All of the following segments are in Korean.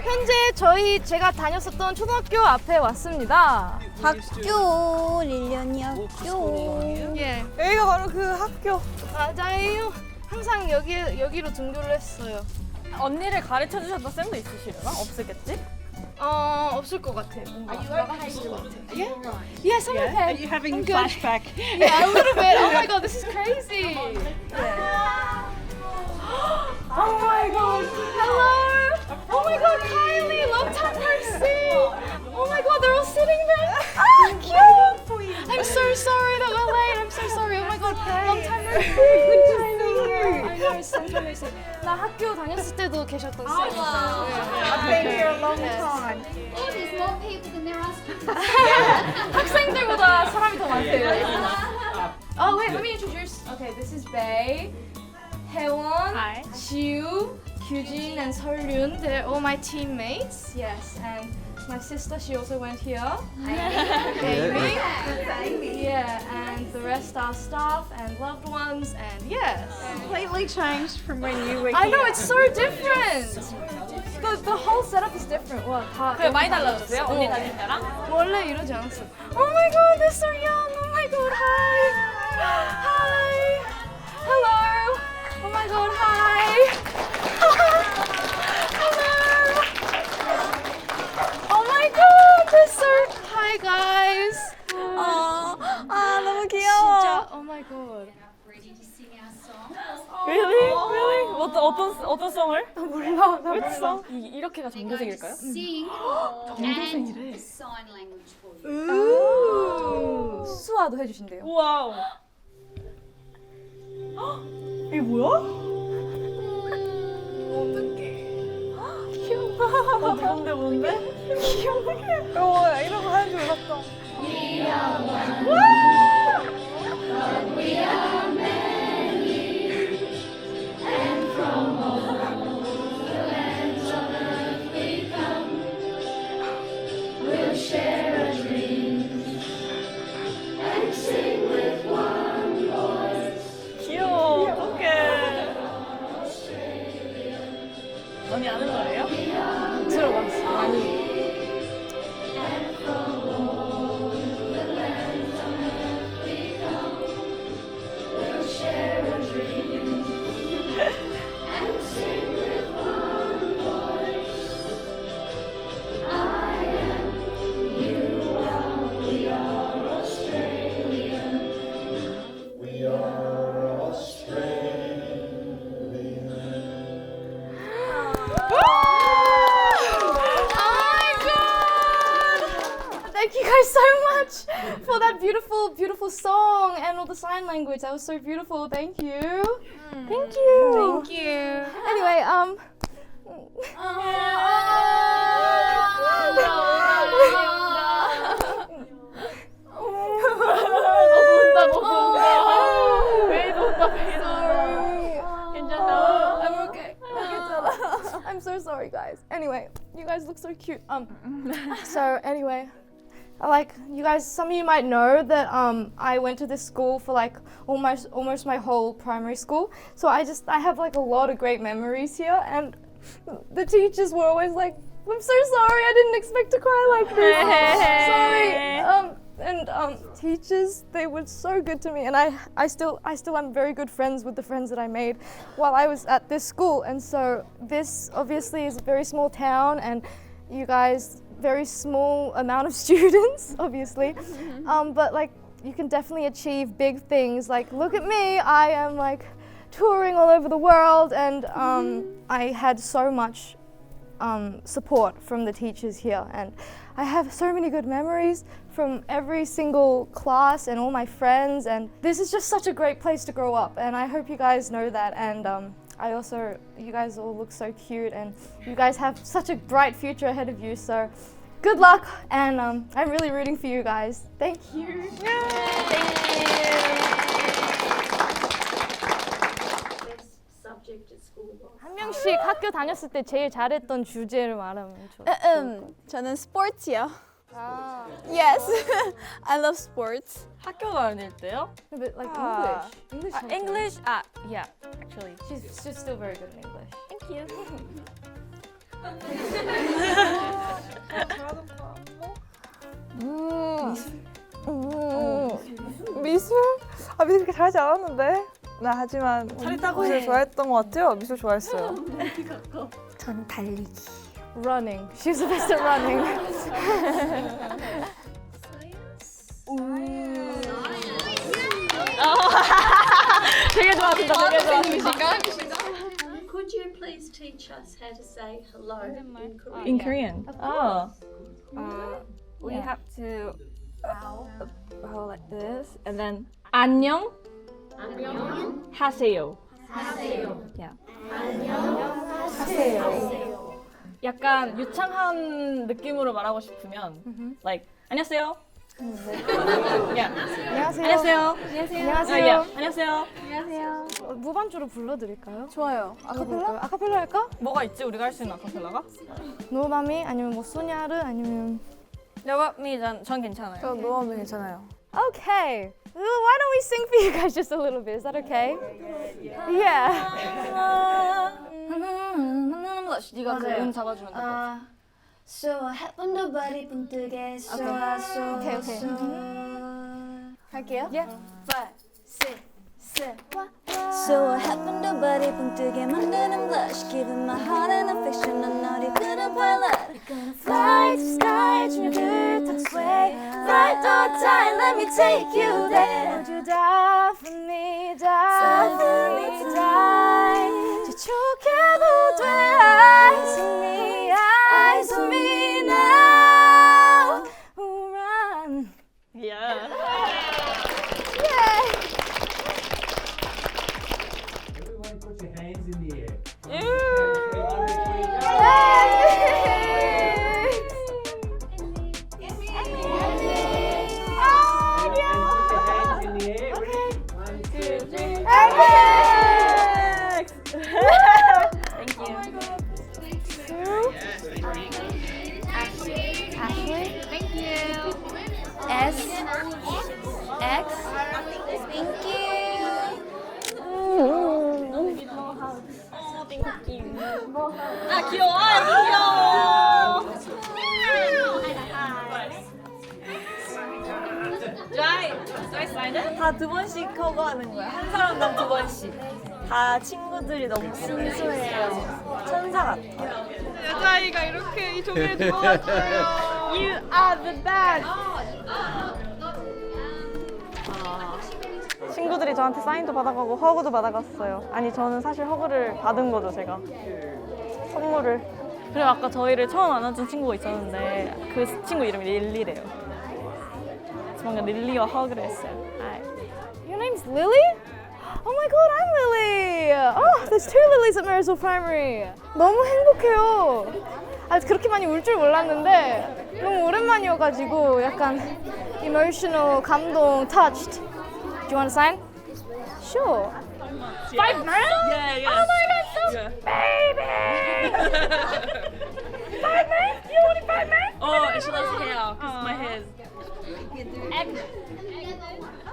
현재 제가 다녔었던 초등학교 앞에 왔습니다. 학교, 릴리언이 학교. 예, 여기가 바로 그 학교. 맞아요. 항상 여기로 등교를 했어요. 언니를 가르쳐 주셨던 쌤도 있으시려나? 없었겠지? 없을 것 같아. 뭔가 나가셨을 것 같아. Yeah? Yes, I'm okay. Are you having I'm good. flashback? Yeah, a little bit. Oh my god, this is crazy. Yeah. Oh my god. Hello. Oh my god, Kylie. Long time no see. Oh my god, they're all sitting there. Ah, cute. I'm so sorry that we're late. I'm so sorry. Oh my god, long time no see. Good to see you. I know, it's long time no see. 나 학교 다녔을 때도 계셨던 쌤이었어요. I've been here a long time. Oh, there's more people than there are students. 학생들보다 사람이 더 많대요. Oh wait, let me introduce. Okay, this is Bae, Haewon, Hi. Jiu, Kyujin, and Seolyun. They're all my teammates. Yes, and my sister, she also went here. Amy. Yeah, and the rest are staff and loved ones, and yes. Completely changed from when you were I here. know, it's so different. The whole setup is different. 와, 다 그래 많이 달라졌어요? 언니 어. 다닐 때랑? 원래 이러지 않았어. Oh my god, they're so young. Oh my god, hi. Hi. Hello. Oh my god, hi. Hello. Oh my god, they're so. Hi guys. 너무 귀여워. 진짜. Oh my god. Ready to sing our song? Really? Really? 어떤 송을? 몰라. 나 Which 몰라. song? 이렇게가 정교생일까요? Sing and sign language for you. 우. 수화도 해주신대요. 와우. 이게 뭐야? 뭔데? 귀여워. 이런 거 하는 줄 몰랐어. 귀여워. 어떡해. 언니 아는 노래예요? 들어봤어. 많이. Thank you guys so much for that beautiful, beautiful song and all the sign language. That was so beautiful. Thank you. Thank you. Thank you. Anyway, I'm okay. I'm so sorry, guys. Anyway, you guys look so cute. So anyway, you guys, some of you might know that I went to this school for like almost my whole primary school. So I have like a lot of great memories here, and the teachers were always like, "I'm so sorry, I didn't expect to cry like this. Sorry." Teachers, they were so good to me, and I still am very good friends with the friends that I made while I was at this school. And so this obviously is a very small town, and you guys, very small amount of students, obviously. But like you can definitely achieve big things. Like look at me, I am like touring all over the world, and I had so much support from the teachers here, and I have so many good memories from every single class and all my friends, and this is just such a great place to grow up, and I hope you guys know that. And you guys all look so cute, and you guys have such a bright future ahead of you, so good luck, and I'm really rooting for you guys. Thank you. 한 명씩 학교 다녔을 때 제일 잘했던 주제를 말하면 좋을 것 같아요. 저는 스포츠요. Yes, I love sports. 학교 다닐 때요? But like Ah. English. English? yeah, actually. She's still very good in English. Thank you. 미술? 아 미술 그렇게 잘하지 않았는데. 나 하지만 잘했다고 미술 해. 좋아했던 것 같아요. 미술 좋아했어요. 전 달리기. Running. She's the best at running. 되게 좋아하신다, 되게 좋아하신다. Could you please teach us how to say hello in Korean? In Korean. Oh. We have to bow like this and then 안녕. 하세요. Yeah. 약간 유창한 느낌으로 말하고 싶으면 like 안녕하세요. Yeah. 안녕하세요. 안녕하세요. 안녕하세요. yeah. 안녕하세요. 무반주로 불러드릴까요? 좋아요. 아카펠라? 아카펠라 할까? 뭐가 있지? 우리가 할 수 있는 아카펠라가? 노마미 아니면 뭐 소냐르 아니면 여바미 전 괜찮아요. 저 노하면 괜찮아요. Okay. Why don't we sing for you guys just a little bit? Is that okay? Yeah. 네가 그 음 잡아주면 돼. So happen the body 붕 뜨게 so Okay, okay. 할게요. Yeah. 5, 6, 7. So happen the body 붕 뜨게 만드는 blush Giving my heart an affection 난 너를 끄는 pilot Fly to sky 중요들 다 sway Fly or die let me take you there Would you die for me, die for me, die? 지촉해도 돼. Eyes on me now. Run. Yeah. Everyone put your hands in the air. And put your hands in the air. Ready? 1, 2, 3. Thank you. S X Thank you 아 귀여워. 아 귀여워. Dry slide? 다 두 번씩 커버하는 거야. 한 사람당 두 번씩. 다 친구들이 너무 순수해요. 천사 같아. 여자아이가 이렇게 이 종이를 주워왔어요. You are the best. 친구들이 저한테 사인도 받아가고 허그도 받아갔어요. 아니 저는 사실 허그를 받은 거죠 제가. 선물을. 그리고 아까 저희를 처음 안아준 친구가 있었는데 그 친구 이름이 릴리래요. 그래서 뭔가 릴리와 허그를 했어요. Your name's Lily? Oh my god, I'm Lily! Oh, there's two Lilies at Marysville Primary. 너무 행복해요. 아, 그렇게 많이 울 줄 몰랐는데 너무 오랜만이어가지고 약간 emotional, 감동, touched. Do you want to sign? Sure. 5 minutes? Yeah. Oh my god, so baby! 5 minutes? You only 5 minutes? Oh, she loves hair. Cause my hair is.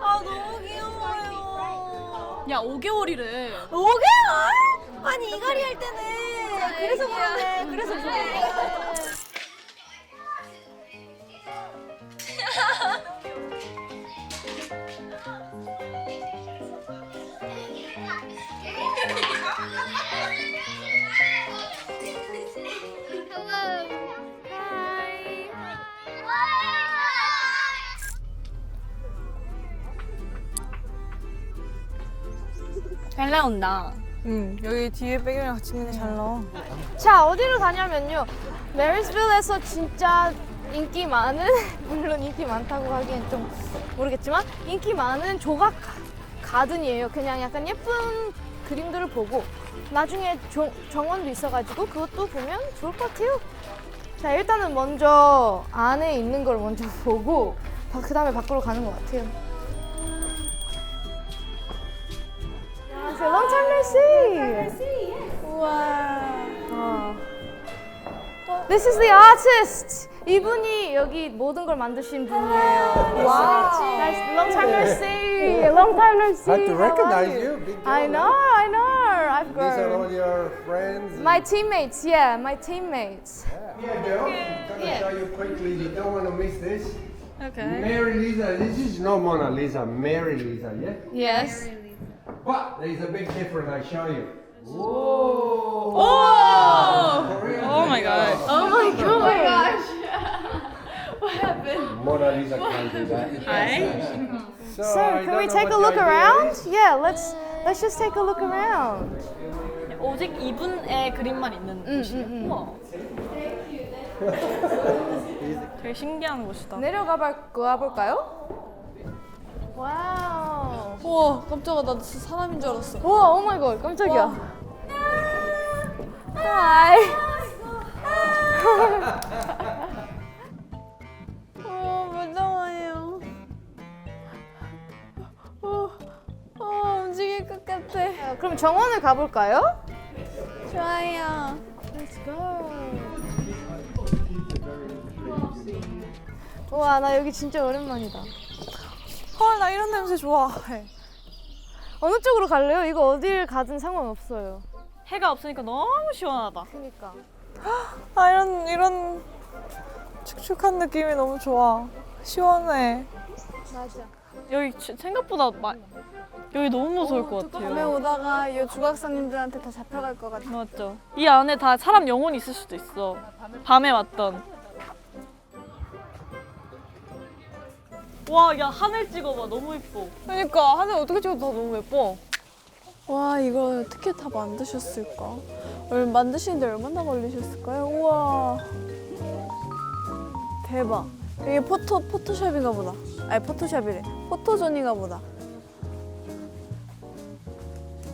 아 너무 귀여워요. 야 5개월이래. 5개월? 아니 이갈이 할 때는 그래서 그러네. 그래서 그러네. 잘 나온다. 여기 뒤에 배경이랑 같이 있는 게 잘 나와. 자, 어디로 가냐면요. 메리스빌에서 진짜 인기 많은, 물론 인기 많다고 하기엔 좀 모르겠지만 인기 많은 조각 가든이에요. 그냥 약간 예쁜 그림들을 보고 나중에 정원도 있어가지고 그것도 보면 좋을 것 같아요. 자, 일단은 먼저 안에 있는 걸 먼저 보고 그 다음에 밖으로 가는 것 같아요. 안녕하세요. Long time no see. 우와. This is the artist. 이분이 여기 모든 걸 만드신 분이에요. 와. Nice. Long time no see. Long time no see. Hard to How are recognize you? you. Big girl. I know. I've These are grown. all your friends. My teammates, yeah, my teammates. Yeah, girl. I'm gonna show you quickly. You don't want to miss this. Okay. Mary Lisa. This is not Mona Lisa. Mary Lisa. Yeah. Yes. But there's a big difference. I show you. Oh! Oh my god. Oh my gosh. Mona Lisa can't do that. So, So, I can don't we know take what a look the idea around? is. Yeah, let's just take a look around. 오직 이분의 그림만 있는 곳이에요. 우와. 되게 신기한 곳이다. 내려가 볼까요? 와우. 우와 깜짝아 나 진짜 사람인 줄 알았어. 우와, 오 마이 갓. 깜짝이야. 하이. 무서워요. 움직일 것 같아. 그럼 정원을 가볼까요? 좋아요. Let's go. 와, 나 여기 진짜 오랜만이다. 헐 나 이런 냄새 좋아해. 어느 쪽으로 갈래요? 이거 어딜 가든 상관없어요. 해가 없으니까 너무 시원하다. 그니까. 아 이런 축축한 느낌이 너무 좋아. 시원해. 맞아. 여기 생각보다 여기 너무 무서울 것 밤에 같아요. 오다가 이 조각사님들한테 다 잡혀갈 것 같아. 맞죠. 이 안에 다 사람 영혼이 있을 수도 있어. 밤에 왔던. 와, 야 하늘 찍어봐. 너무 예뻐. 그러니까 하늘 어떻게 찍어도 다 너무 예뻐. 와 이거 어떻게 다 만드셨을까? 만드시는데 얼마나 걸리셨을까요? 우와 대박. 이게 포토샵인가 보다. 아니 포토샵이래. 포토존인가 보다.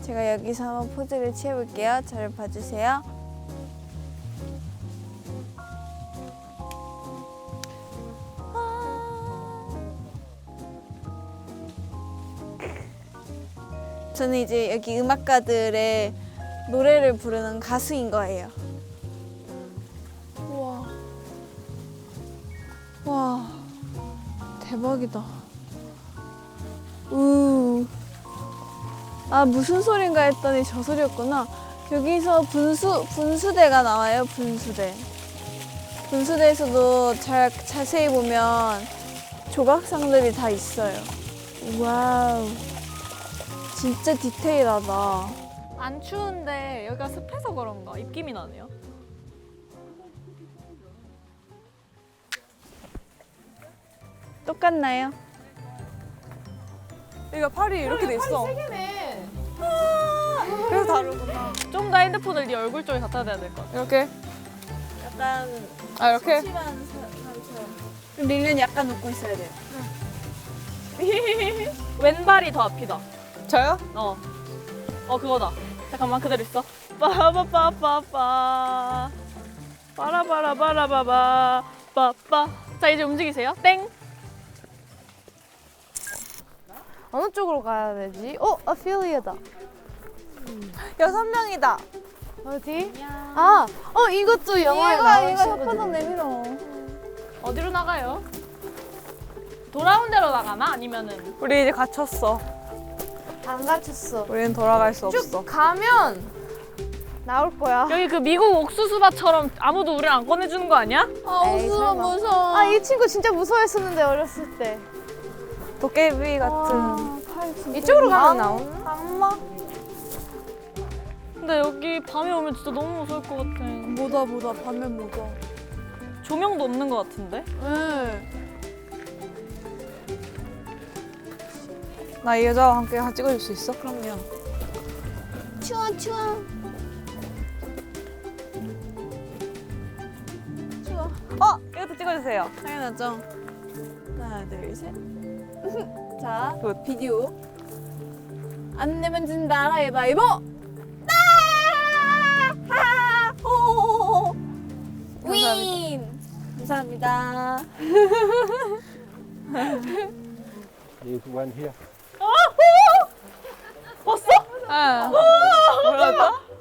제가 여기서 한번 포즈를 취해볼게요. 저를 봐주세요. 저는 이제 여기 음악가들의 노래를 부르는 가수인 거예요. 우와. 와. 대박이다. 아, 무슨 소린가 했더니 저 소리였구나. 여기서 분수대가 나와요, 분수대. 분수대에서도 자세히 보면 조각상들이 다 있어요. 와우. 진짜 디테일하다. 안 추운데 여기가 습해서 그런가 입김이 나네요. 똑같나요? 얘가 팔이 이렇게 돼 있어. 그래서 다르구나. 좀 더 핸드폰을 네 얼굴 쪽에 갖다 대야 될 것 같아. 이렇게? 약간 이렇게? 릴리는 약간 웃고 있어야 돼. 왼발이 더 앞이다. 저요? 그거다. 잠깐만 그대로 있어. 빠바빠빠빠 빠라바라바라바바 빠빠. 자 이제 움직이세요. 땡. 어느 쪽으로 가야 되지? 아필리아다. 6명이다. 어디? 이것도 영화에 나온 이거 친구들. 혓바닥 내밀어. 어디로 나가요? 돌아온 대로 나가나? 아니면은 우리 이제 갇혔어. 안 갇혔어. 우리는 돌아갈 수 없어. 쭉 가면 나올 거야. 여기 그 미국 옥수수밭처럼 아무도 우리를 안 꺼내주는 거 아니야? 아, 설마. 무서워. 이 친구 진짜 무서워했었는데 어렸을 때. 도깨비 같은. 이쪽으로 가면 나오나? 악마? 근데 여기 밤에 오면 진짜 너무 무서울 것 같아. 뭐다 밤에 뭐다. 조명도 없는 것 같은데? 네. 나 이 여자와 함께 찍어줄 수 있어? 그럼요. 추워. 이것도 찍어주세요. 당연하죠. 하나, 둘, 셋. 자, 비디오. 안 내면 진다. 가위바위보. 윈. 감사합니다. There's one here. 응.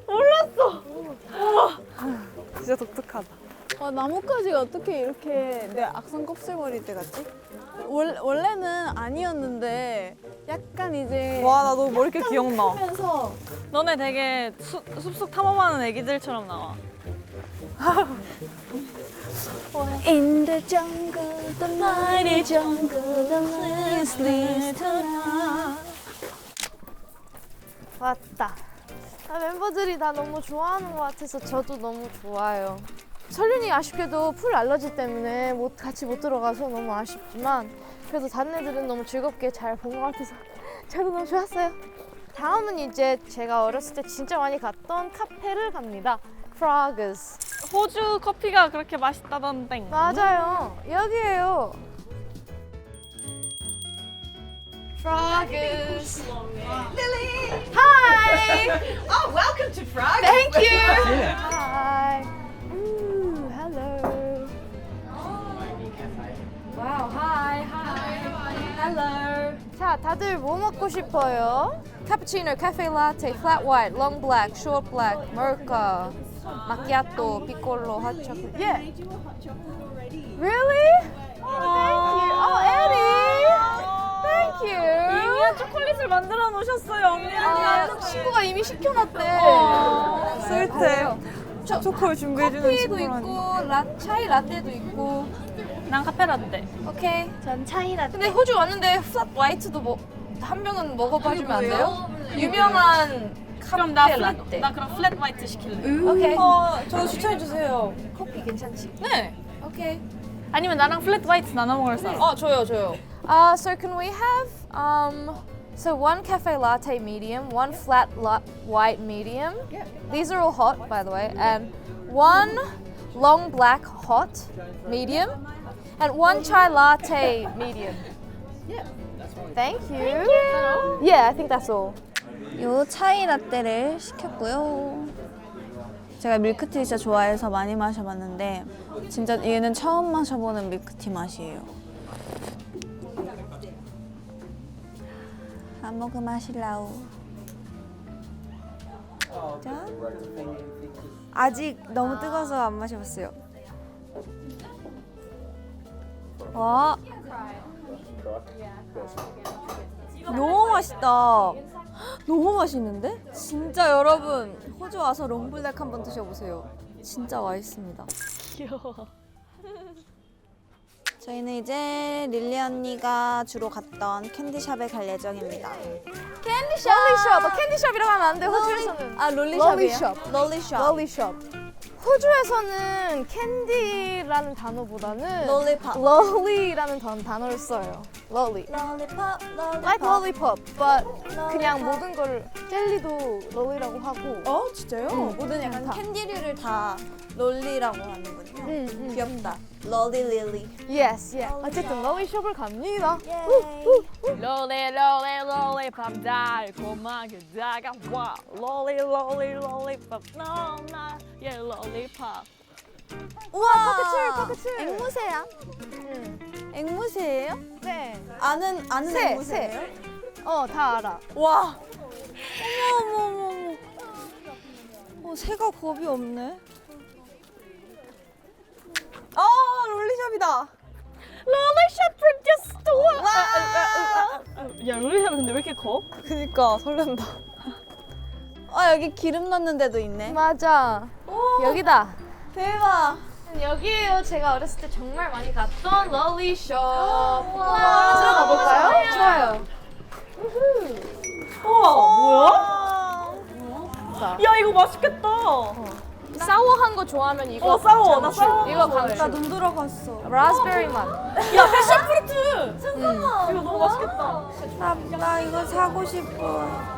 몰랐어? 진짜 독특하다. 나 나뭇가지가 어떻게 이렇게 내 악성 곱슬머리 때 같지? 원래는 아니었는데 약간 이제 와, 나 너 머리띠 기억나. 하면서 너네 되게 숲속 탐험하는 애기들처럼 나와. In the jungle, the mighty jungle, the last 왔다. 멤버들이 나 너무 좋아하는 것 같아서 저도 너무 좋아요. 설윤이 아쉽게도 풀 알러지 때문에 같이 못 들어가서 너무 아쉽지만 그래도 다른 애들은 너무 즐겁게 잘 본 것 같아서 저도 너무 좋았어요. 다음은 이제 제가 어렸을 때 진짜 많이 갔던 카페를 갑니다. Frog's. 호주 커피가 그렇게 맛있다던데. 맞아요. 여기에요. Frog's. Lily. Hi. Oh, welcome to Frog. Thank you. Hi. Ooh, hello. Wow, hi, hi. Hello. 자, 다들 뭐 먹고 싶어요? 카푸치노, 카페 라떼, 플랫 화이트, 롱 블랙, 숏 블랙, 모카, 마키아토, 피콜로, 핫 초콜릿. Yeah. Really? Oh, thank you. Oh, Eddie. Thank you. 이미야 초콜릿을 만들어 놓으셨어요, 언니랑. 친구가 이미 시켜놨대. 스위트해요. 초콜릿 준비해주는 커피도 친구라니. 있고, 차이 라떼도 있고. 난 카페라떼. 오케이. 전 차이라. 근데 호주 왔는데 플랫 화이트도 한 병은 먹어봐주면 안 돼요? 유명한 그럼 나 카페 플랫, 라떼. 나 그럼 플랫 화이트 시킬래. 오케이. 저도 추천해주세요. 커피 괜찮지? 네. 오케이. 아니면 나랑 플랫 화이트 나눠 먹을 사람. 저요. So can we have so one cafe latte medium, one flat white medium. These are all hot, by the way, and one long black hot medium, and one chai latte medium. Thank you. Yeah, I think that's all. 요 차이 라떼를 시켰고요. 제가 밀크티 진짜 좋아해서 많이 마셔봤는데 진짜 얘는 처음 마셔보는 밀크티 맛이에요. 안 먹으 마실라우. 짠. 아직 너무 뜨거워서 안 마셔봤어요. 와. 너무 맛있다. 너무 맛있는데? 진짜 여러분 호주 와서 롱블랙 한번 드셔보세요. 진짜 맛있습니다. 귀여워. 저희는 이제 릴리 언니가 주로 갔던 캔디샵에 갈 예정입니다. 캔디숍. 롤리숍. 캔디숍이라고 하면 안 돼. 호주에서는. 아 롤리샵이요? 롤리숍. 롤리샵. 롤리숍. 호주에서는 캔디라는 단어보다는 롤리팝. 롤리라는 단어를 써요. 롤리. 롤리팝. Like lollipop, but 그냥 모든 걸 젤리도 롤리라고 하고. 진짜요? 모든 약간 다. 캔디류를 다 롤리라고 하는군요. 귀엽다. 롤리 릴리. Yes, yes. 어쨌든 롤리숍을 갑니다. 롤리 밥 달콤하게 다가와. 롤리 밥 너나 예 롤리팝. 우와. 코크칠. 앵무새야? 앵무새예요? 네. 아는 새, 앵무새예요? 다 알아. 와. 어머. 새가 겁이 없네. 롤리샵이다. 롤리샵 프로듀스. 야 롤리샵 근데 왜 이렇게 커? 그니까 설렌다. 여기 기름 넣는 데도 있네. 맞아. 여기다. 대박. 여기에요. 제가 어렸을 때 정말 많이 갔던 롤리숍. 들어가 볼까요? 좋아요. 우와 뭐야? 야 이거 맛있겠다. 사워한 거 좋아하면 이거. 싸워. 나 싸워. 이거 강추. 나눈 돌아갔어. 라스베리 맛. 야 패션프루트. 잠깐만. 이거 너무 맛있겠다. 나 이거 사고 싶어.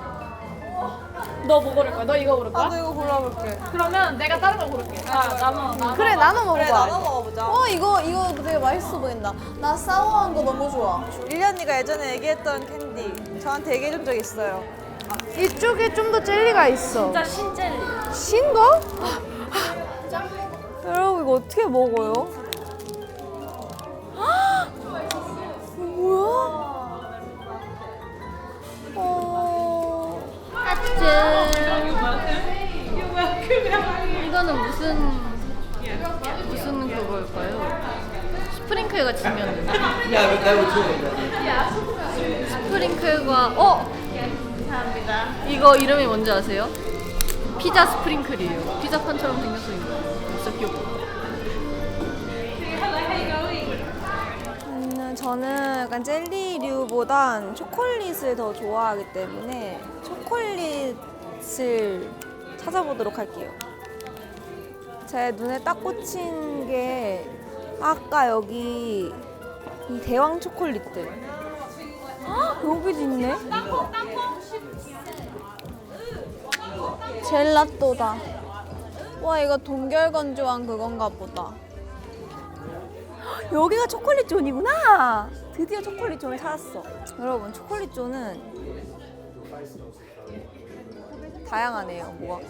너 뭐 고를 거야? 너 이거 고를 거야? 나도 이거 골라볼게. 그러면 내가 다른 거 고를게. 나눠. 그래, 나눠 먹어봐. 먹어보자. 이거 되게 맛있어 보인다. 나 사워한 거 너무 좋아. 릴리 언니가 예전에 얘기했던 캔디 저한테 얘기해준 적 있어요. 이쪽에 좀 더 젤리가 있어. 진짜 신젤리. 신 거? 여러분 이거 어떻게 먹어요? 뭐야? 이거는 무슨 무슨 그거일까요? 스프링클과 지면 Yeah, but that would too. 스프링클과 감사합니다. 이거 이름이 뭔지 아세요? 피자 스프링클이에요. 피자판처럼 생겼어 이거. 진짜 귀엽다. 저는 약간 젤리류보단 초콜릿을 더 좋아하기 때문에 초콜릿을 찾아보도록 할게요. 제 눈에 딱 꽂힌 게 아까 여기 이 대왕 초콜릿들. 헉, 여기도 있네. 젤라또다. 와 이거 동결건조한 그건가 보다. 여기가 초콜릿 존이구나. 드디어 초콜릿 존을 찾았어. 여러분 초콜릿 존은 다양하네요. 뭐가?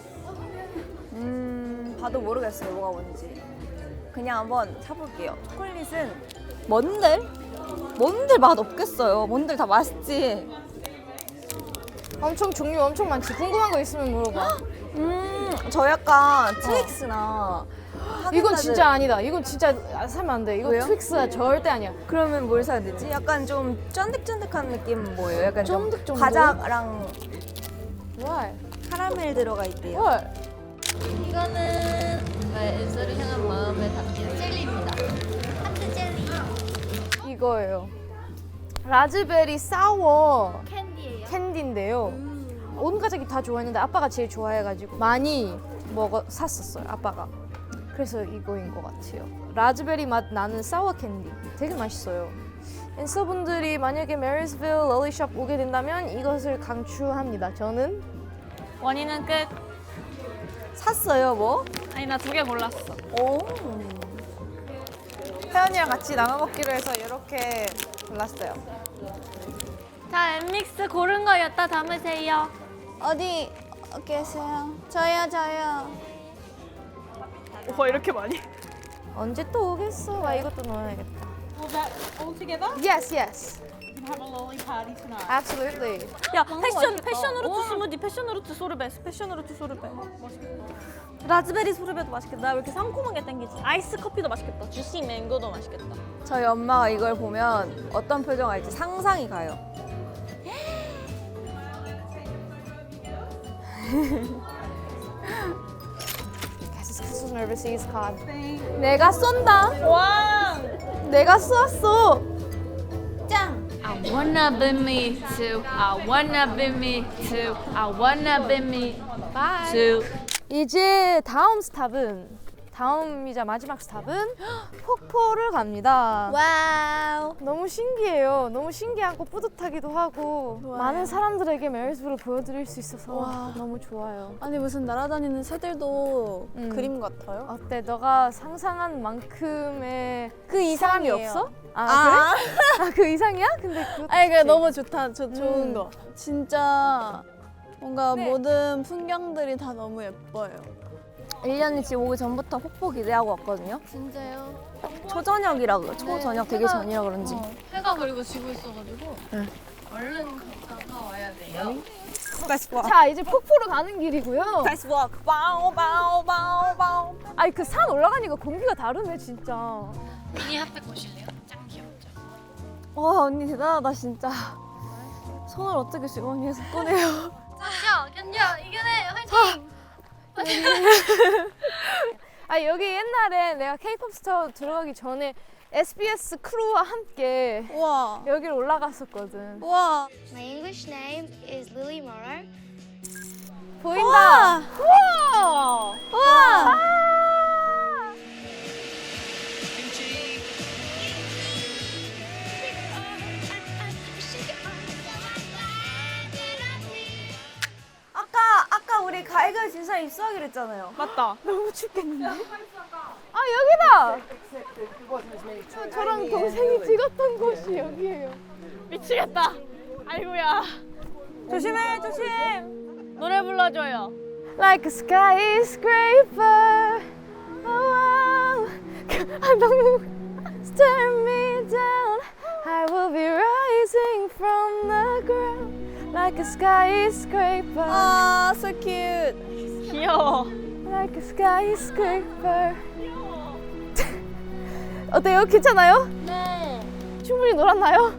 봐도 모르겠어요. 뭐가 뭔지. 그냥 한번 사볼게요. 초콜릿은 뭔들 맛 없겠어요. 뭔들 다 맛있지. 엄청 종류 엄청 많지. 궁금한 거 있으면 물어봐. 저 약간 트윅스나 이건 진짜 아니다. 이건 진짜 사면 안 돼. 이거 왜요? 트윅스가 절대 아니야. 그러면 뭘 사야 되지? 약간 좀 쫀득쫀득한 느낌은 뭐예요? 약간 좀 쫀득쫀득? 과자랑 Why? 카라멜 들어가 있대요. What? 이거는 나의 엘사를 향한 마음에 담긴 젤리입니다. 하트 젤리. 이거예요. 라즈베리 사워 캔디예요. 캔디인데요. 온 가족이 다 좋아했는데 아빠가 제일 좋아해가지고 많이 샀었어요. 아빠가. 그래서 이거인 것 같아요. 라즈베리 맛 나는 사워 캔디. 되게 맛있어요. 앤서분들이 만약에 메리스빌 럴리숍 오게 된다면 이것을 강추합니다. 저는 원인은 끝. 샀어요 뭐? 아니 나 2개 골랐어. 오. 혜연이랑 같이 나눠 먹기로 해서 이렇게 골랐어요. 자 엠믹스 고른 거 여기다 담으세요. 어디 계세요? 저요. 와 이렇게 많이? 언제 또 오겠어? 아 이것도 넣어야겠다. Will that all together? Yes, yes. We can have a lolly party tonight. Absolutely. 야 패션으로트 스무디, 패션으로트 소르베, 패션으로트 소르베. 라즈베리 소르베도 맛있겠다. 나 왜 이렇게 상콤한 게 땡기지? 아이스 커피도 맛있겠다. 주시 맹고도 맛있겠다. 저희 엄마가 이걸 보면 어떤 표정 할지 상상이 가요. Guess it's nervous he's caught. 내가 쏜다. 와. 내가 쏘았어. I wanna be me too. I wanna be me too. I wanna be me too. 이제 다음이자 마지막 스탑은 폭포를 갑니다. 와우. 너무 신기해요. 너무 신기하고 뿌듯하기도 하고 많은 사람들에게 메리스빌을 보여드릴 수 있어서 너무 좋아요. 아니 무슨 날아다니는 새들도 그림 같아요? 어때? 너가 상상한 만큼의 그 사람이 이상이에요. 없어? 아, 그래? 아, 그 이상이야? 근데 그것도 아니 그 좋지. 너무 좋다. 좋은 거. 진짜 뭔가 모든 풍경들이 다 너무 예뻐요. 1년이 지금 오기 전부터 폭포 기대하고 왔거든요. 진짜요? 초저녁이라 그래. 초저녁 되기 전이라 그런지. 해가 그리고 지고 있어가지고 얼른 갔다가 와야 돼요. 자, 이제 폭포로 가는 길이고요. Let's walk. 바우 바우 바우 바우. 아니 그 산 올라가니까 공기가 다르네 진짜. 미니 핫팩 보실래요? 짱 귀엽죠? 와 언니 대단하다 진짜. 손을 어떻게 주머니에서 꺼내요? 견뎌 이겨내 화이팅! 아 여기 옛날에 내가 K-pop 스타 들어가기 전에 SBS 크루와 함께 우와. 여기를 올라갔었거든. 우와. My English name is Lily Morrow. 보인다. 우와. 우와. 아까 우리 가이가 진사 입수하기로 했잖아요. 맞다. 너무 춥겠는데? 아 여기다. 저랑 동생이 찍었던 곳이 여기예요. 미치겠다. 아이고야. 조심해 조심. 노래 불러줘요. Like a skyscraper. Oh, wow. 아 너무 stare me down. I will be rising from the ground like a skyscraper. 아, so cute. 귀여워. Like a skyscraper. 어때요? 괜찮아요? 네. 충분히 놀았나요?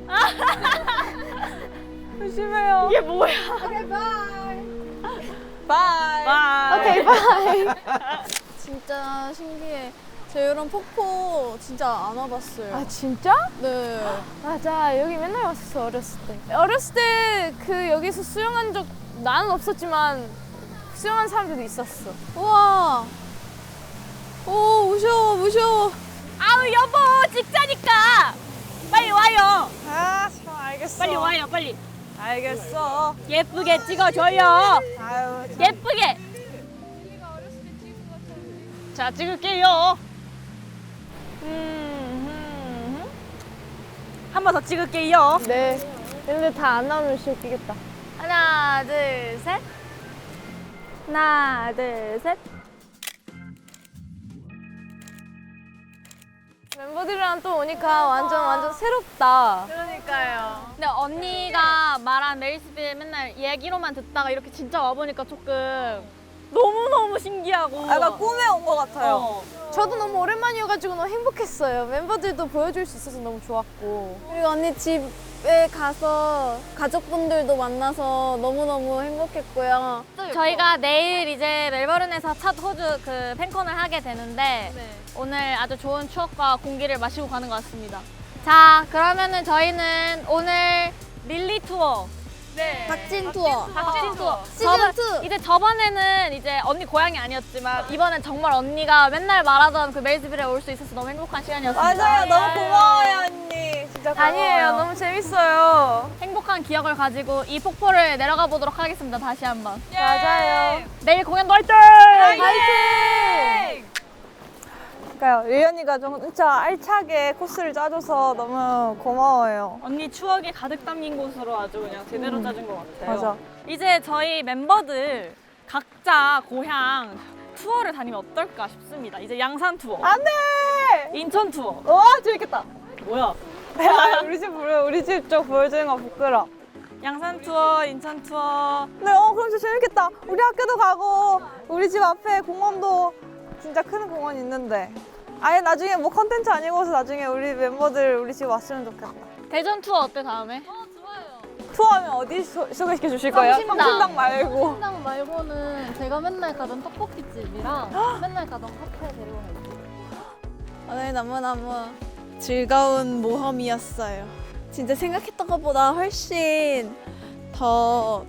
조심해요. 이게 뭐야? 바이. 오케이, 바이. 진짜 신기해. 저 이런 폭포 진짜 안 와봤어요. 아, 진짜? 네. 맞아, 여기 맨날 왔었어, 어렸을 때. 어렸을 때 그 여기서 수영한 적 나는 없었지만 수영한 사람들도 있었어. 우와. 오, 무서워, 무서워. 아우 여보 찍자니까 빨리 와요. 아, 알겠어. 빨리 와요 빨리. 알겠어. 예쁘게 찍어줘요. 아유, 참. 예쁘게. 자 찍을게요. 한 번 더 찍을게요. 네. 근데 다 안 나오면 진짜 웃기겠다. 하나, 둘, 셋. 하나, 둘, 셋. 멤버들이랑 또 오니까 완전 새롭다. 그러니까요. 근데 언니가 말한 메리스빌 맨날 얘기로만 듣다가 이렇게 진짜 와보니까 조금 너무너무 신기하고 약간 꿈에 온 것 같아요. 어. 저도 너무 오랜만이어가지고 너무 행복했어요. 멤버들도 보여줄 수 있어서 너무 좋았고. 그리고 언니 집에 가서 가족분들도 만나서 너무너무 행복했고요. 저희가 내일 이제 멜버른에서 첫 호주 그 팬콘을 하게 되는데 오늘 아주 좋은 추억과 공기를 마시고 가는 것 같습니다. 자, 그러면은 저희는 오늘 릴리 투어, 박진 투어. 박진 투어. 시즌2. 이제 저번에는 이제 언니 고향이 아니었지만 이번엔 정말 언니가 맨날 말하던 그 메리스빌에 올 수 있어서 너무 행복한 시간이었습니다. 맞아요. 너무 고마워요, 언니. 진짜 고마워요. 아니에요. 너무 재밌어요. 행복한 기억을 가지고 이 폭포를 내려가 보도록 하겠습니다. 다시 한번. 맞아요. 내일 공연도 화이팅! 화이팅! 그러니까요. 리 언니가 진짜 알차게 코스를 짜줘서 너무 고마워요. 언니 추억이 가득 담긴 곳으로 아주 그냥 제대로 짜준 것 같아요. 맞아. 이제 저희 멤버들 각자 고향 투어를 다니면 어떨까 싶습니다. 이제 양산 투어, 안 돼! 인천 투어. 와, 재밌겠다. 뭐야? 우리 집 쪽 보여주는 거 부끄러워. 양산 투어, 인천 투어. 네, 그럼 진짜 재밌겠다. 우리 학교도 가고, 우리 집 앞에 공원도 진짜 큰 공원 있는데. 아예 나중에 뭐 컨텐츠 아니고서 나중에 우리 멤버들 우리 집 왔으면 좋겠다. 대전 투어 어때 다음에? 투어하면 어디 소개시켜 주실 거예요? 성심당 말고. 성심당 말고는 제가 맨날 가던 떡볶이집이랑 맨날 가던 카페 데리고 갈게요. 오늘 너무너무 즐거운 모험이었어요. 진짜 생각했던 것보다 훨씬 더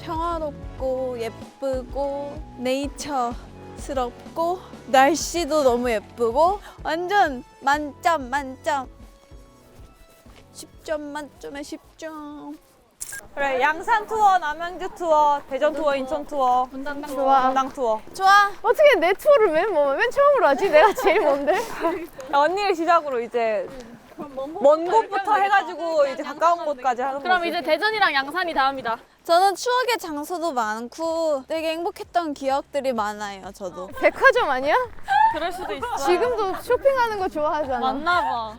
평화롭고 예쁘고 네이처스럽고 날씨도 너무 예쁘고 완전 만점 만점 10점 만점에 10점. 그래, 양산 투어, 남양주 투어, 대전 투어, 인천 투어, 분당 투어. 좋아. 분당 투어. 좋아. 어떻게 내 투어를 맨 처음으로 하지? 내가 제일 먼데? 언니를 시작으로 이제 먼 곳부터 해가지고 이제 가까운 곳까지 하는 그럼 거지. 이제 대전이랑 양산이 다음이다. 저는 추억의 장소도 많고 되게 행복했던 기억들이 많아요. 저도. 백화점 아니야? 그럴 수도 있어. 지금도 쇼핑하는 거 좋아하잖아. 맞나 봐.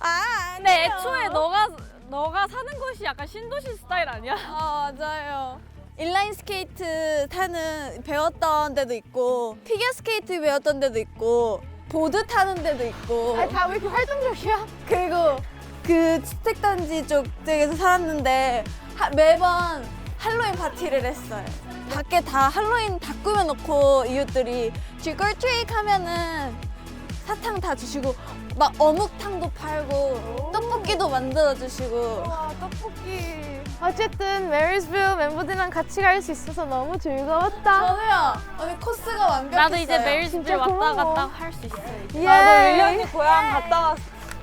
아, 근데 애초에 너가 사는 곳이 약간 신도시 스타일 아니야? 아, 맞아요. 인라인 스케이트 배웠던 데도 있고 피겨 스케이트 배웠던 데도 있고 보드 타는 데도 있고 아니, 다 왜 이렇게 활동적이야? 그리고 그 주택단지 쪽에서 살았는데 매번 할로윈 파티를 했어요. 밖에 다 할로윈 다 꾸며놓고 이웃들이 trick 하면은 사탕 다 주시고 막 어묵탕도 팔고 떡볶이도 만들어주시고. 와, 떡볶이. 어쨌든 메리스빌 멤버들이랑 같이 갈 수 있어서 너무 즐거웠다. 저도요. 언니 코스가 완벽했어요. 나도 이제 메리스빌 진짜 왔다 고마워. 갔다 할 수 있어. 예. 나도 릴리 언니 고향 갔다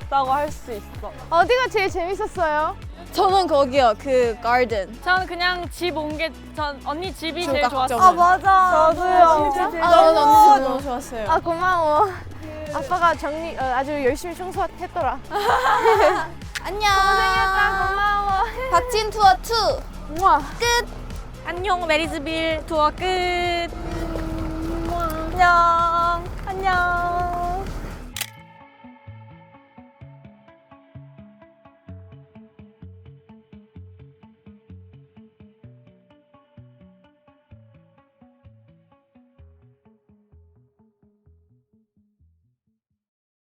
왔다고 할 수 있어. 어디가 제일 재밌었어요? 저는 거기요. 그 가든. 전 그냥 집 온 게 전 언니 집이 제일 조각점. 좋았어요. 맞아. 저도요. 아, 저는 언니 집 너무 좋았어요. 아, 고마워. 아빠가 아주 열심히 청소했더라. 안녕. 고생했다. 고마워. 박진 투어 2. 우와. 끝. 안녕 메리스빌 투어 끝. 안녕. 안녕.